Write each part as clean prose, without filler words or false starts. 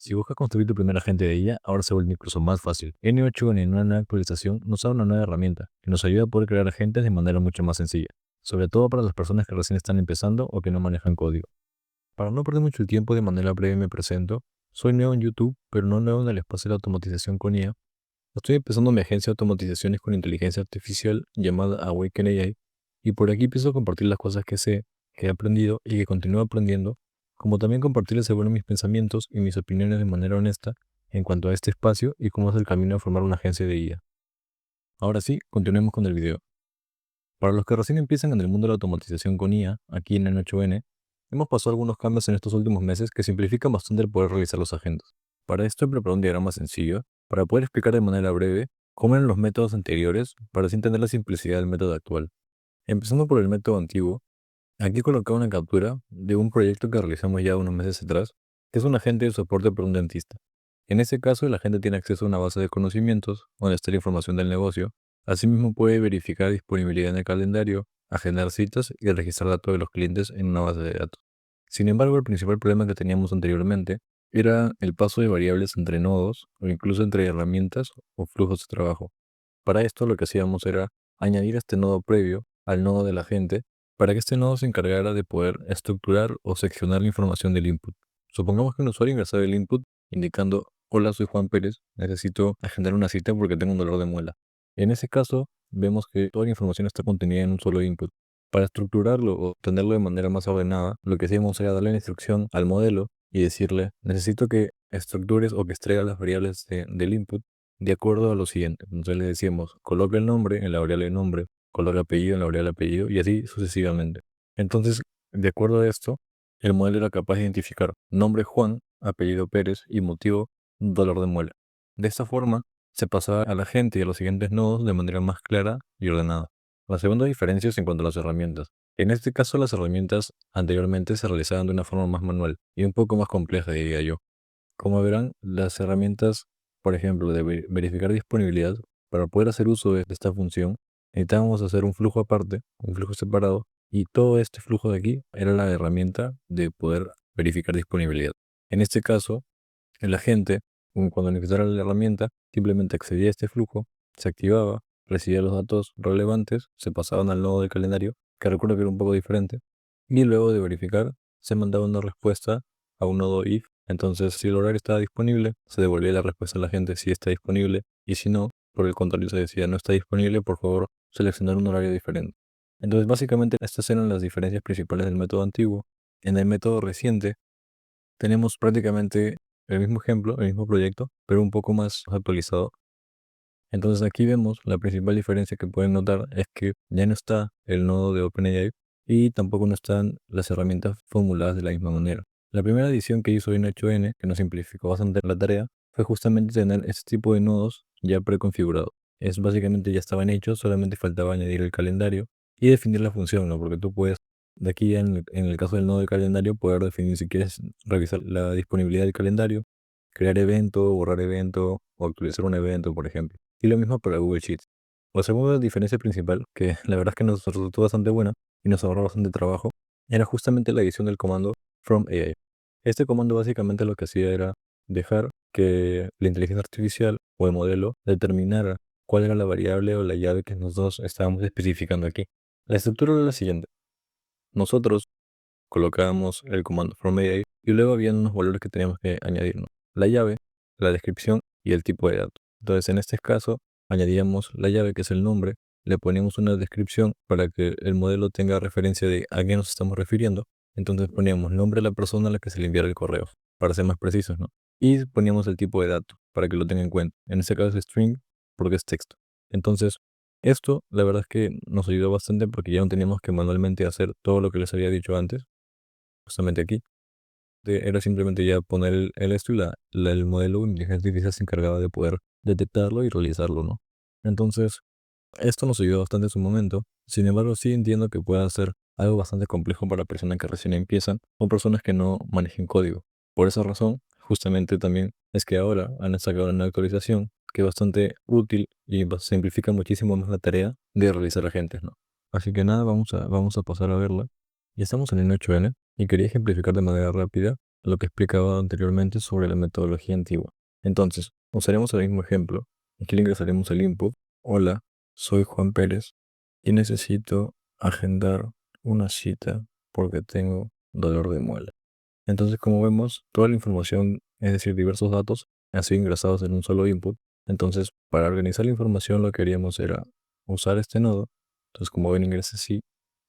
Si buscas construir tu primer agente de IA, ahora se vuelve incluso más fácil. N8N en una nueva actualización nos da una nueva herramienta que nos ayuda a poder crear agentes de manera mucho más sencilla, sobre todo para las personas que recién están empezando o que no manejan código. Para no perder mucho el tiempo, de manera breve me presento. Soy nuevo en YouTube, pero no nuevo en el espacio de la automatización con IA. Estoy empezando mi agencia de automatizaciones con inteligencia artificial llamada Awaken AI, y por aquí empiezo a compartir las cosas que sé, que he aprendido y que continúo aprendiendo, como también compartirles sobre mis pensamientos y mis opiniones de manera honesta en cuanto a este espacio y cómo es el camino a formar una agencia de IA. Ahora sí, continuemos con el video. Para los que recién empiezan en el mundo de la automatización con IA, aquí en N8N, hemos pasado algunos cambios en estos últimos meses que simplifican bastante el poder realizar los agentes. Para esto he preparado un diagrama sencillo para poder explicar de manera breve cómo eran los métodos anteriores para así entender la simplicidad del método actual. Empezando por el método antiguo, aquí he colocado una captura de un proyecto que realizamos ya unos meses atrás, que es un agente de soporte para un dentista. En este caso, el agente tiene acceso a una base de conocimientos donde está la información del negocio. Asimismo, puede verificar disponibilidad en el calendario, agendar citas y registrar datos de los clientes en una base de datos. Sin embargo, el principal problema que teníamos anteriormente era el paso de variables entre nodos o incluso entre herramientas o flujos de trabajo. Para esto lo que hacíamos era añadir este nodo previo al nodo del agente para que este nodo se encargara de poder estructurar o seccionar la información del input. Supongamos que un usuario ingresaba el input indicando: hola, soy Juan Pérez, necesito agendar una cita porque tengo un dolor de muela. En ese caso, vemos que toda la información está contenida en un solo input. Para estructurarlo o tenerlo de manera más ordenada, lo que hacíamos era darle la instrucción al modelo y decirle: necesito que estructures o que extraiga las variables del input de acuerdo a lo siguiente. Entonces le decíamos: coloca el nombre en la variable nombre, coloca apellido en la variable apellido y así sucesivamente. Entonces, de acuerdo a esto, el modelo era capaz de identificar nombre Juan, apellido Pérez y motivo dolor de muela. De esta forma, se pasaba a la gente y a los siguientes nodos de manera más clara y ordenada. La segunda diferencia es en cuanto a las herramientas. En este caso, las herramientas anteriormente se realizaban de una forma más manual y un poco más compleja, diría yo. Como verán, las herramientas, por ejemplo, de verificar disponibilidad, para poder hacer uso de esta función, necesitábamos hacer un flujo aparte, un flujo separado, y todo este flujo de aquí era la herramienta de poder verificar disponibilidad. En este caso, el agente, cuando necesitara la herramienta, simplemente accedía a este flujo, se activaba, recibía los datos relevantes, se pasaban al nodo de calendario, que recuerdo que era un poco diferente, y luego de verificar, se mandaba una respuesta a un nodo if. Entonces, si el horario estaba disponible, se devolvía la respuesta a la gente si está disponible, y si no, por el contrario, se decía: no está disponible, por favor, seleccionar un horario diferente. Entonces, básicamente, estas eran las diferencias principales del método antiguo. En el método reciente, tenemos prácticamente el mismo ejemplo, el mismo proyecto, pero un poco más actualizado. Entonces aquí vemos la principal diferencia que pueden notar es que ya no está el nodo de OpenAI y tampoco no están las herramientas formuladas de la misma manera. La primera edición que hizo N8N, que nos simplificó bastante la tarea, fue justamente tener este tipo de nodos ya preconfigurados. Es básicamente ya estaban hechos, solamente faltaba añadir el calendario y definir la función, ¿no? Porque tú puedes, de aquí en el caso del nodo de calendario, poder definir si quieres revisar la disponibilidad del calendario, crear evento, borrar evento o actualizar un evento, por ejemplo. Y lo mismo para Google Sheets. La segunda diferencia principal, que la verdad es que nos resultó bastante buena y nos ahorró bastante trabajo, era justamente la edición del comando from AI. Este comando básicamente lo que hacía era dejar que la inteligencia artificial o el modelo determinara cuál era la variable o la llave que nosotros estábamos especificando aquí. La estructura era la siguiente. Nosotros colocábamos el comando from AI y luego había unos valores que teníamos que añadir, ¿no? La llave, la descripción y el tipo de datos. Entonces, en este caso, añadíamos la llave, que es el nombre, le poníamos una descripción para que el modelo tenga referencia de a qué nos estamos refiriendo. Entonces poníamos nombre de la persona a la que se le enviara el correo, para ser más precisos, ¿no? Y poníamos el tipo de dato, para que lo tenga en cuenta. En este caso es string, porque es texto. Entonces, esto, la verdad es que nos ayudó bastante porque ya no teníamos que manualmente hacer todo lo que les había dicho antes, justamente aquí. Era simplemente ya poner el esto y el modelo de inteligencia artificial se encargaba de poder detectarlo y realizarlo, ¿no? Entonces, esto nos ayudó bastante en su momento. Sin embargo, sí entiendo que pueda ser algo bastante complejo para personas que recién empiezan o personas que no manejen código. Por esa razón, justamente también es que ahora han sacado una actualización que es bastante útil y simplifica muchísimo más la tarea de realizar agentes, ¿no? Así que nada, vamos a pasar a verla. Ya estamos en el 8N y quería ejemplificar de manera rápida lo que explicaba anteriormente sobre la metodología antigua. Entonces, usaremos el mismo ejemplo. Aquí le ingresaremos el input. Hola, soy Juan Pérez y necesito agendar una cita porque tengo dolor de muela. Entonces, como vemos, toda la información, es decir, diversos datos, han sido ingresados en un solo input. Entonces, para organizar la información, lo que haríamos era usar este nodo. Entonces, como ven, ingresa así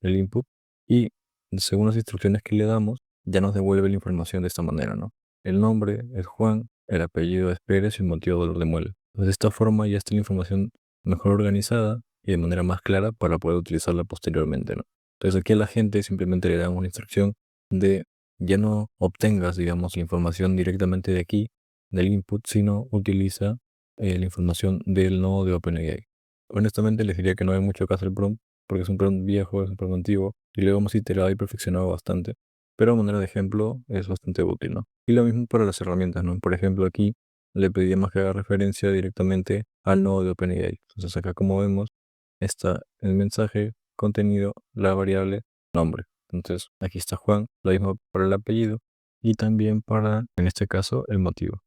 el input y según las instrucciones que le damos, ya nos devuelve la información de esta manera, ¿no? El nombre es Juan, el apellido es Pérez y el motivo de dolor de muela. Entonces, de esta forma ya está la información mejor organizada y de manera más clara para poder utilizarla posteriormente, ¿no? Entonces, aquí a la gente simplemente le damos una instrucción de ya no obtengas, digamos, la información directamente de aquí, del input, sino utiliza la información del nodo de OpenAI. Honestamente les diría que no hay mucho que hacer prompt, porque es un prompt viejo, es un prompt antiguo, y lo hemos iterado y perfeccionado bastante. Pero a manera de ejemplo es bastante útil, ¿no? Y lo mismo para las herramientas, ¿no? Por ejemplo, aquí le pedíamos que haga referencia directamente al nodo de OpenAI. Entonces acá, como vemos, está el mensaje, contenido, la variable, nombre. Entonces, aquí está Juan, lo mismo para el apellido y también para, en este caso, el motivo.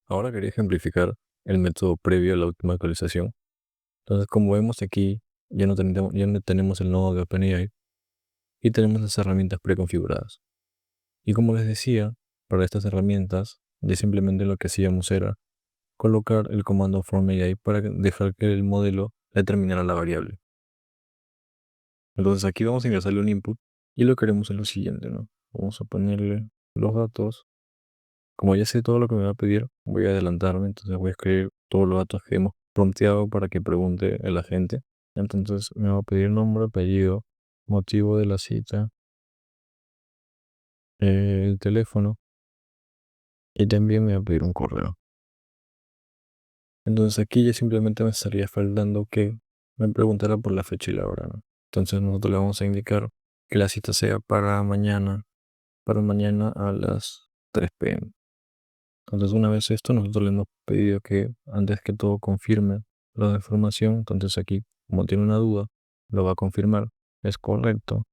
Ahora quería ejemplificar el método previo a la última actualización. Entonces, como vemos aquí, ya no tenemos el nodo de OpenAI y tenemos las herramientas preconfiguradas. Y como les decía, para estas herramientas, ya simplemente lo que hacíamos era colocar el comando formAI para dejar que el modelo determinara la variable. Entonces aquí vamos a ingresarle un input y lo queremos en lo siguiente, ¿no? Vamos a ponerle los datos. Como ya sé todo lo que me va a pedir, voy a adelantarme, entonces voy a escribir todos los datos que hemos prompteado para que pregunte el agente. Entonces me va a pedir nombre, apellido, motivo de la cita, el teléfono y también me va a pedir un correo. Entonces aquí ya simplemente me estaría faltando que me preguntara por la fecha y la hora, ¿no? Entonces nosotros le vamos a indicar que la cita sea para mañana a las 3 p.m. Entonces, una vez esto, nosotros le hemos pedido que antes que todo confirme la información. Entonces aquí, como tiene una duda, lo va a confirmar. Es correcto.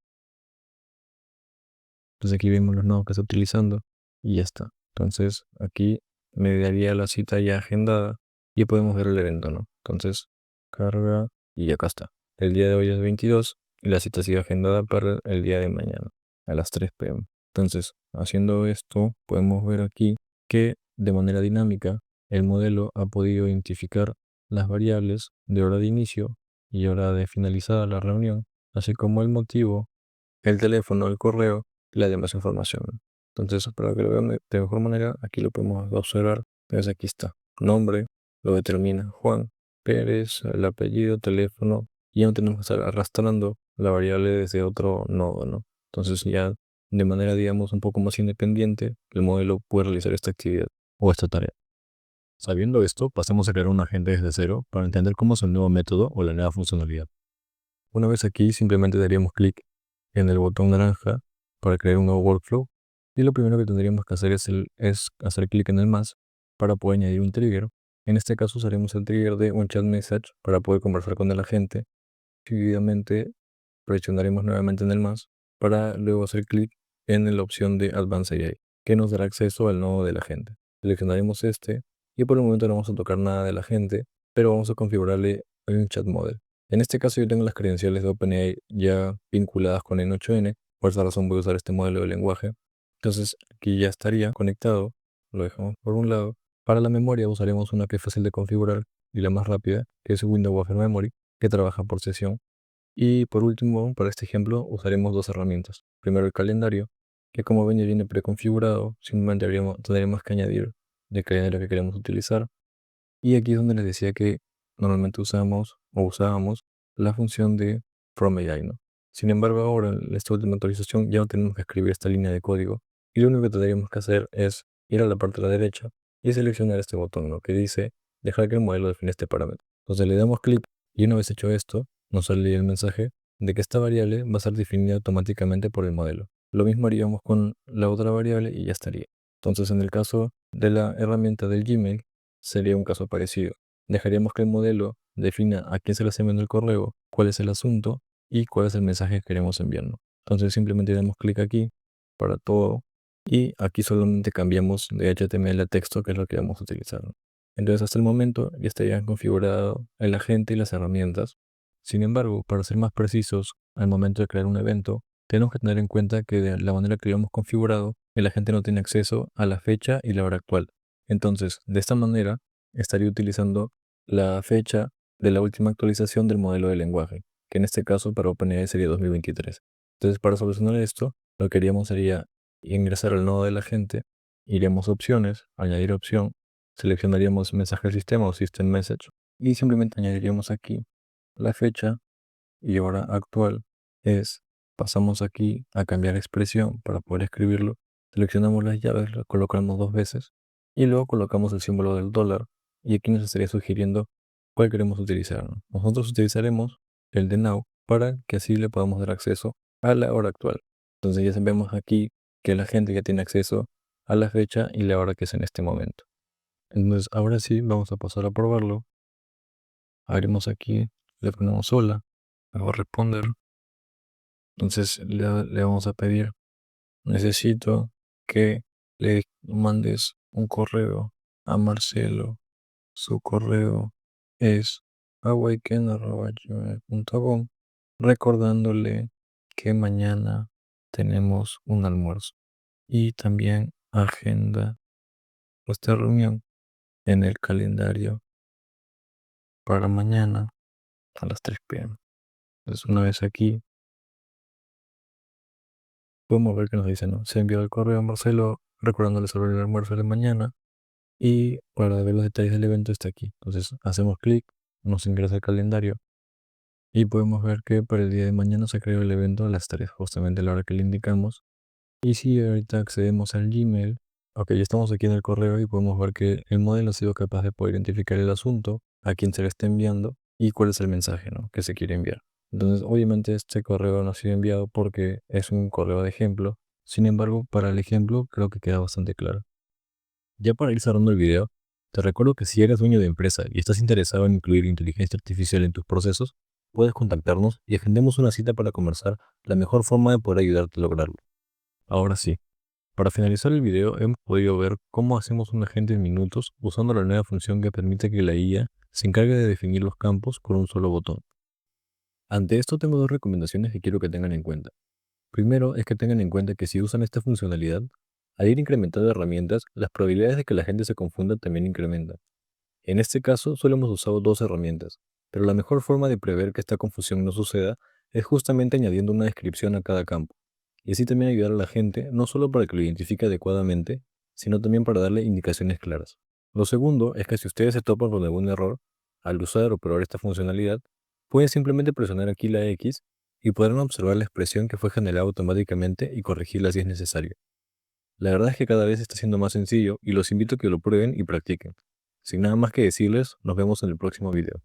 Entonces aquí vemos los nodos que está utilizando y ya está. Entonces aquí me daría la cita ya agendada y podemos ver el evento, ¿no? Entonces carga y acá está. El día de hoy es 22 y la cita sigue agendada para el día de mañana a las 3 p.m. Entonces, haciendo esto, podemos ver aquí que de manera dinámica el modelo ha podido identificar las variables de hora de inicio y hora de finalizada la reunión, así como el motivo, el teléfono, el correo y la demás información, ¿no? Entonces, para que lo vean de mejor manera, aquí lo podemos observar. Entonces, aquí está. Nombre, lo determina Juan Pérez, el apellido, teléfono, y ya no tenemos que estar arrastrando la variable desde otro nodo, ¿no? Entonces, ya de manera, digamos, un poco más independiente, el modelo puede realizar esta actividad o esta tarea. Sabiendo esto, pasemos a crear un agente desde cero para entender cómo es el nuevo método o la nueva funcionalidad. Una vez aquí, simplemente daríamos clic en el botón naranja para crear un nuevo workflow y lo primero que tendríamos que hacer es hacer clic en el más para poder añadir un trigger. En este caso usaremos el trigger de un chat message para poder conversar con el agente. Seguidamente presionaremos nuevamente en el más para luego hacer clic en la opción de Advanced AI, que nos dará acceso al nodo del agente. Seleccionaremos este y por el momento no vamos a tocar nada del agente, pero vamos a configurarle un chat model. En este caso yo tengo las credenciales de OpenAI ya vinculadas con N8N, por esa razón voy a usar este modelo de lenguaje. Entonces aquí ya estaría conectado, lo dejamos por un lado. Para la memoria usaremos una que es fácil de configurar y la más rápida, que es Windows Buffer Memory, que trabaja por sesión. Y por último, para este ejemplo, usaremos dos herramientas. Primero el calendario, que como ven ya viene preconfigurado, simplemente tendríamos que añadir el calendario que queremos utilizar. Y aquí es donde les decía que normalmente usamos o usábamos la función de from AI, ¿no? Sin embargo, ahora en esta última actualización ya no tenemos que escribir esta línea de código y lo único que tendríamos que hacer es ir a la parte de la derecha y seleccionar este botón, ¿no? Que dice dejar que el modelo define este parámetro. Entonces le damos clic y una vez hecho esto, nos sale el mensaje de que esta variable va a ser definida automáticamente por el modelo. Lo mismo haríamos con la otra variable y ya estaría. Entonces, en el caso de la herramienta del Gmail, sería un caso parecido. Dejaríamos que el modelo defina a quién se le está enviando el correo, cuál es el asunto y cuál es el mensaje que queremos enviarnos. Entonces simplemente damos clic aquí para todo Y aquí solamente cambiamos de HTML a texto, que es lo que vamos a utilizar, ¿no? Entonces, hasta el momento ya estarían configurado el agente y las herramientas. Sin embargo, para ser más precisos, al momento de crear un evento, tenemos que tener en cuenta que de la manera que lo hemos configurado, el agente no tiene acceso a la fecha y la hora actual. Entonces, de esta manera, estaría utilizando la fecha de la última actualización del modelo de lenguaje, que en este caso para OpenAI sería 2023. Entonces, para solucionar esto, lo que haríamos sería ingresar al nodo de la gente, iremos a opciones, añadir opción, seleccionaríamos mensaje al sistema o system message y simplemente añadiríamos aquí la fecha y hora actual es, pasamos aquí a cambiar expresión para poder escribirlo, seleccionamos las llaves, las colocamos dos veces y luego colocamos el símbolo del dólar y aquí nos estaría sugiriendo cuál queremos utilizar, ¿no? Nosotros utilizaremos el de now para que así le podamos dar acceso a la hora actual. Entonces ya sabemos aquí que la gente ya tiene acceso a la fecha y la hora que es en este momento. Entonces ahora sí vamos a pasar a probarlo. Abrimos aquí, le ponemos hola, hago responder. Entonces le vamos a pedir, necesito que le mandes un correo a Marcelo. Su correo es awaken@gmail.com recordándole que mañana tenemos un almuerzo y también agenda nuestra reunión en el calendario para mañana a las 3 p.m. Entonces una vez aquí podemos ver que nos dice, ¿no? Se ha enviado el correo a Marcelo recordándole sobre el almuerzo de mañana y para ver los detalles del evento está aquí. Entonces hacemos clic, nos ingresa el calendario y podemos ver que para el día de mañana se ha creado el evento a las 3, justamente a la hora que le indicamos. Y si ahorita accedemos al Gmail, ok, ya estamos aquí en el correo y podemos ver que el modelo ha sido capaz de poder identificar el asunto, a quién se le está enviando y cuál es el mensaje, ¿no?, que se quiere enviar. Entonces, obviamente este correo no ha sido enviado porque es un correo de ejemplo. Sin embargo, para el ejemplo creo que queda bastante claro. Ya para ir cerrando el video, te recuerdo que si eres dueño de empresa y estás interesado en incluir inteligencia artificial en tus procesos, puedes contactarnos y agendemos una cita para conversar la mejor forma de poder ayudarte a lograrlo. Ahora sí, para finalizar el video hemos podido ver cómo hacemos un agente en minutos usando la nueva función que permite que la IA se encargue de definir los campos con un solo botón. Ante esto tengo dos recomendaciones que quiero que tengan en cuenta. Primero es que tengan en cuenta que si usan esta funcionalidad, al ir incrementando herramientas, las probabilidades de que la gente se confunda también incrementan. En este caso solo hemos usado dos herramientas, pero la mejor forma de prever que esta confusión no suceda es justamente añadiendo una descripción a cada campo, y así también ayudar a la gente no solo para que lo identifique adecuadamente, sino también para darle indicaciones claras. Lo segundo es que si ustedes se topan con algún error al usar o probar esta funcionalidad, pueden simplemente presionar aquí la X y podrán observar la expresión que fue generada automáticamente y corregirla si es necesario. La verdad es que cada vez está siendo más sencillo y los invito a que lo prueben y practiquen. Sin nada más que decirles, nos vemos en el próximo video.